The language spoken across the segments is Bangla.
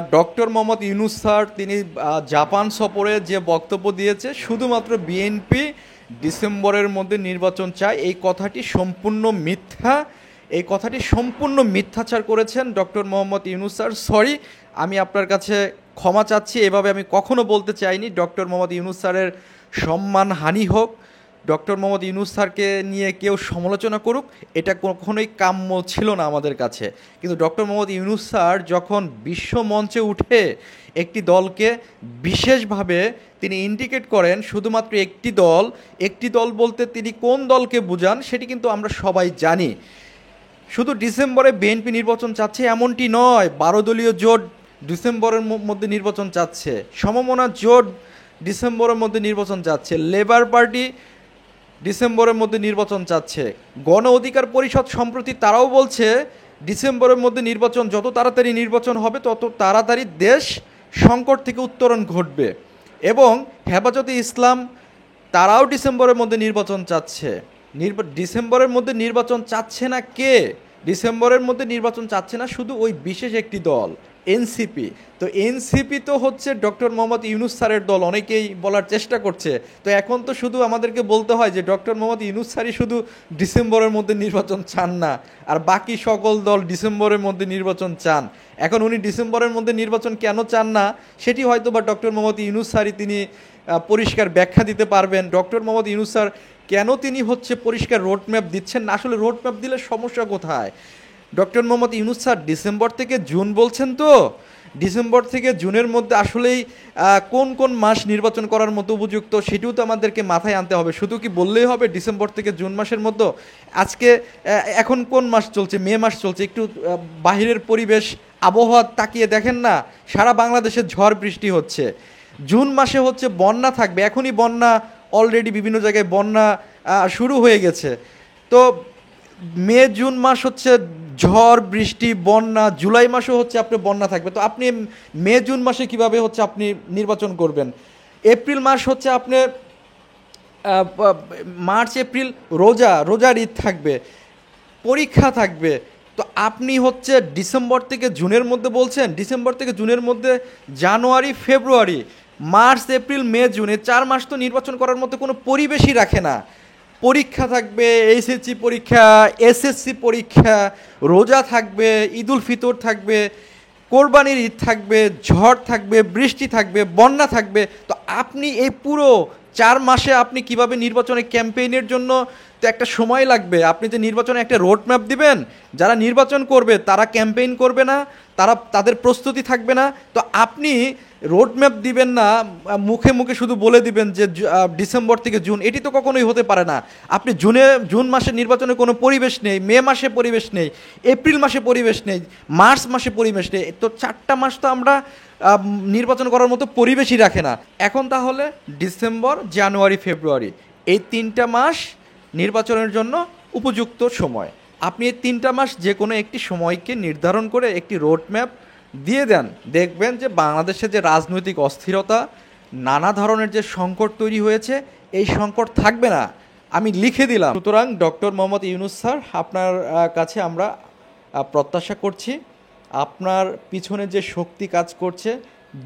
ডক্টর মোহাম্মদ ইউনূস স্যার তিনি জাপান সফরে যে বক্তব্য দিয়েছে শুধুমাত্র বিএনপি ডিসেম্বরের মধ্যে নির্বাচন চায় এই কথাটি সম্পূর্ণ মিথ্যা। এই কথাটি সম্পূর্ণ মিথ্যাচার করেছেন doctor Mohammad Yunus sir. Sorry, আমি আপনার কাছে ক্ষমা চাচ্ছি, এভাবে আমি কখনো বলতে চাইনি। ডক্টর মোহাম্মদ ইউনূস স্যারের সম্মান হানি হোক, ডক্টর মোহাম্মদ ইউনূস স্যারকে নিয়ে কেউ সমালোচনা করুক, এটা কখনোই কাম্য ছিল না আমাদের কাছে। কিন্তু ডক্টর মোহাম্মদ ইউনূস স্যার যখন বিশ্ব মঞ্চে উঠে একটি দলকে বিশেষভাবে তিনি ইন্ডিকেট করেন শুধুমাত্র একটি দল বলতে তিনি কোন দলকে বুঝান সেটি কিন্তু আমরা সবাই জানি। শুধু ডিসেম্বরে বিএনপি নির্বাচন চাচ্ছে এমনটি নয়, 12 দলীয় জোট ডিসেম্বরের মধ্যে নির্বাচন চাচ্ছে, সমমনা জোট ডিসেম্বরের মধ্যে নির্বাচন চাচ্ছে, লেবার পার্টি ডিসেম্বরের মধ্যে নির্বাচন চাচ্ছে, গণ অধিকার পরিষদ সম্প্রতি তারাও বলছে ডিসেম্বরের মধ্যে নির্বাচন, যত তাড়াতাড়ি নির্বাচন হবে তত তাড়াতাড়ি দেশ সংকট থেকে উত্তরণ ঘটবে। এবং হেফাজতে ইসলাম তারাও ডিসেম্বরের মধ্যে নির্বাচন চাচ্ছে। ডিসেম্বরের মধ্যে নির্বাচন চাচ্ছে না কে? ডিসেম্বরের মধ্যে নির্বাচন চাচ্ছে না শুধু ওই বিশেষ একটি দল, এনসিপি। তো এনসিপি তো হচ্ছে ডক্টর মোহাম্মদ ইউনূস স্যারের দল, অনেকেই বলার চেষ্টা করছে। তো এখন তো শুধু আমাদেরকে বলতে হয় যে ডক্টর মোহাম্মদ ইউনূস স্যারই শুধু ডিসেম্বরের মধ্যে নির্বাচন চান না, আর বাকি সকল দল ডিসেম্বরের মধ্যে নির্বাচন চান। এখন উনি ডিসেম্বরের মধ্যে নির্বাচন কেন চান না সেটি হয়তো বা ডক্টর মোহাম্মদ ইউনূস স্যারই তিনি পরিষ্কার ব্যাখ্যা দিতে পারবেন। ডক্টর মোহাম্মদ ইউনূস স্যার কেন তিনি হচ্ছে পরিষ্কার রোডম্যাপ দিচ্ছেন না? আসলে রোডম্যাপ দিলে সমস্যা কোথায়? Doctor Mohammad Yunus sir December থেকে জুন বলছেন, তো ডিসেম্বর থেকে জুনের মধ্যে আসলেই কোন কোন মাস নির্বাচন করার মতো উপযুক্ত সেটিও তো আমাদেরকে মাথায় আনতে হবে। শুধু কি বললেই হবে ডিসেম্বর থেকে জুন মাসের মধ্যে? আজকে এখন কোন মাস চলছে? মে মাস চলছে। একটু বাহিরের পরিবেশ আবহাওয়া তাকিয়ে দেখেন না, সারা বাংলাদেশে ঝড় বৃষ্টি হচ্ছে। জুন মাসে হচ্ছে বন্যা থাকবে, এখনই বন্যা অলরেডি বিভিন্ন জায়গায় বন্যা শুরু হয়ে গেছে। তো মে জুন মাস হচ্ছে ঝড় বৃষ্টি বন্যা, জুলাই মাসেও হচ্ছে আপনি বন্যা থাকবে। তো আপনি মে জুন মাসে কিভাবে হচ্ছে আপনি নির্বাচন করবেন? এপ্রিল মাস হচ্ছে আপনি মার্চ এপ্রিল রোজার ঈদ থাকবে, পরীক্ষা থাকবে। তো আপনি হচ্ছে ডিসেম্বর থেকে জুনের মধ্যে বলছেন, ডিসেম্বর থেকে জুনের মধ্যে জানুয়ারি ফেব্রুয়ারি মার্চ এপ্রিল মে জুন, এই 4 মাস তো নির্বাচন করার মতো কোনো পরিবেশই রাখে না। পরীক্ষা থাকবে, এইচএসসি পরীক্ষা, এসএসসি পরীক্ষা, রোজা থাকবে, ঈদুল ফিতর থাকবে, কোরবানির ঈদ থাকবে, ঝড় থাকবে, বৃষ্টি থাকবে, বন্যা থাকবে। তো আপনি এই পুরো 4 মাসে আপনি কিভাবে নির্বাচনে ক্যাম্পেইনের জন্য তো একটা সময় লাগবে। আপনি যে নির্বাচনে একটা রোড ম্যাপ দিবেন, যারা নির্বাচন করবে তারা ক্যাম্পেইন করবে না, তাদের প্রস্তুতি থাকবে না। তো আপনি রোড ম্যাপ দিবেন না, মুখে মুখে শুধু বলে দিবেন যে ডিসেম্বর থেকে জুন, এটি তো কখনোই হতে পারে না। আপনি জুন মাসে নির্বাচনে কোনো পরিবেশ নেই, মে মাসে পরিবেশ নেই, এপ্রিল মাসে পরিবেশ নেই, মার্চ মাসে পরিবেশ নেই। তো 4টা মাস তো আমরা নির্বাচন করার মতো পরিবেশই রাখে না। এখন তাহলে ডিসেম্বর জানুয়ারি ফেব্রুয়ারি এই 3টা মাস নির্বাচনের জন্য উপযুক্ত সময়। আপনি এই 3টা মাস যে কোনো একটি সময়কে নির্ধারণ করে একটি রোড ম্যাপ দিয়ে দেন, দেখবেন যে বাংলাদেশে যে রাজনৈতিক অস্থিরতা, নানা ধরনের যে সংকট তৈরি হয়েছে, এই সংকট থাকবে না, আমি লিখে দিলাম। সুতরাং ডক্টর মোহাম্মদ ইউনূস স্যার, আপনার কাছে আমরা প্রত্যাশা করছি, আপনার পিছনে যে শক্তি কাজ করছে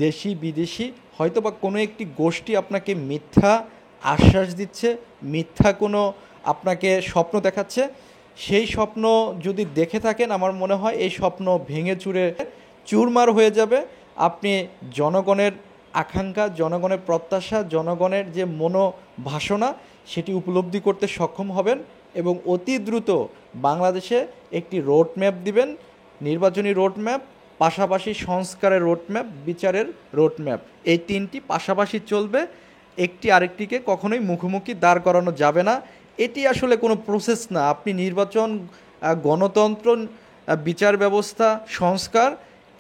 দেশি বিদেশি, হয়তো বা কোনো একটি গোষ্ঠী আপনাকে মিথ্যা আশ্বাস দিচ্ছে, মিথ্যা কোনো আপনাকে স্বপ্ন দেখাচ্ছে। সেই স্বপ্ন যদি দেখে থাকেন, আমার মনে হয় এই স্বপ্ন ভেঙে চুরে চুরমার হয়ে যাবে। আপনি জনগণের আকাঙ্ক্ষা, জনগণের প্রত্যাশা, জনগণের যে মনোবাসনা সেটি উপলব্ধি করতে সক্ষম হবেন এবং অতি দ্রুত বাংলাদেশে একটি রোড ম্যাপ দিবেন, নির্বাচনী রোড ম্যাপ, পাশাপাশি সংস্কারের রোড ম্যাপ, বিচারের রোড ম্যাপ। এই 3টি পাশাপাশি চলবে, একটি আরেকটিকে কখনোই মুখোমুখি দাঁড় করানো যাবে না। এটি আসলে কোনো প্রসেস না। আপনি নির্বাচন, গণতন্ত্র, বিচার ব্যবস্থা, সংস্কার,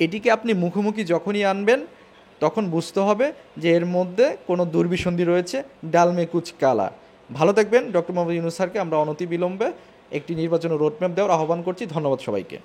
এটিকে আপনি মুখোমুখি যখনই আনবেন তখন বুঝতে হবে যে এর মধ্যে কোনো দুর্বিসন্ধি রয়েছে, ডালমে কুচ কালা। ভালো থাকবেন। ডক্টর মোহাম্মদ ইউনূস স্যারকে আমরা অনতিবিলম্বে একটি নির্বাচনের রোডম্যাপ দেওয়ার আহ্বান করছি। ধন্যবাদ সবাইকে।